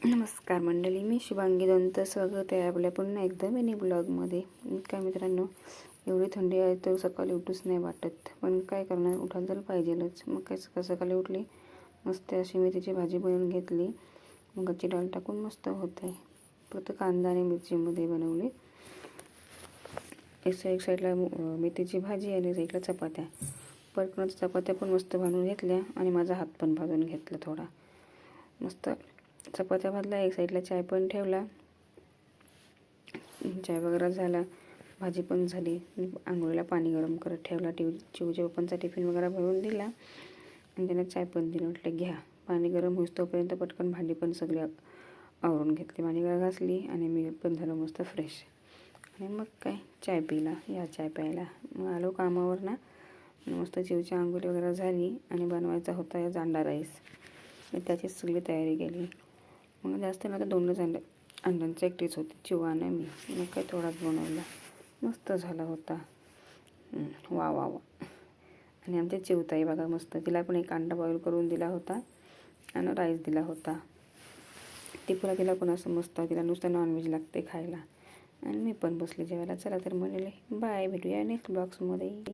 नमस्कार मंडळी, मी शुभांगी दंत. स्वागत आहे आपल्या पुन्हा एकदा मिनी ब्लॉगमध्ये. काय मित्रांनो, एवढी थंडी आहे तर सकाळी उठूच नाही वाटत, पण काय करणार, उठायला तर पाहिजेलच. मग काय सकाळी उठली, मस्त अशी मेथीची भाजी बनवून घेतली. मुगाची डाळ टाकून मस्त होते. फक्त कांदा आणि मिरचीमध्ये बनवली. एक साईडला मेथीची भाजी आणि साईडला चपात्या. पटकन चपात्या पण मस्त भाजून घेतल्या आणि माझा हात पण भाजून घेतला थोडा. मस्त चपात्या भाजल्या, एक साईडला चाय पण ठेवला. चाय वगैरे झाला, भाजी पण झाली. आंघोळीला पाणी गरम करत ठेवला. चिवच्या पप्पांचा टिफिन वगैरे भरून दिला आणि त्यांना चाय पण दिली. म्हटलं घ्या, पाणी गरम होईस तोपर्यंत पटकन भांडी पण सगळी आवरून घेतली. भांडी वगैरे घासली आणि मी पण झालो मस्त फ्रेश. आणि मग काय चाय पिला. या चाय प्यायला मग आलो कामावर ना. मस्त चिवची आंघोळी वगैरे झाली आणि बनवायचा होता या जांडा राईस. मी त्याचीच सगळी तयारी केली. मग जास्त ना, तर 2च अंड्यांची एकटीच होती, चिवा आणि मी. मग काय थोडाच बनवला, मस्त झाला होता. वा वा वा. आणि आमच्या चिवताई बघा मस्त, तिला पण एक अंडा बॉईल करून दिला होता आणि राईस दिला होता. तिला पण असं मस्त, तिला नुसतं नॉनव्हेज लागते खायला. आणि मी पण बसले जेवायला. चला तर म्हणले बाय, भेटूया नेक्स्ट ब्लॉग्समध्ये.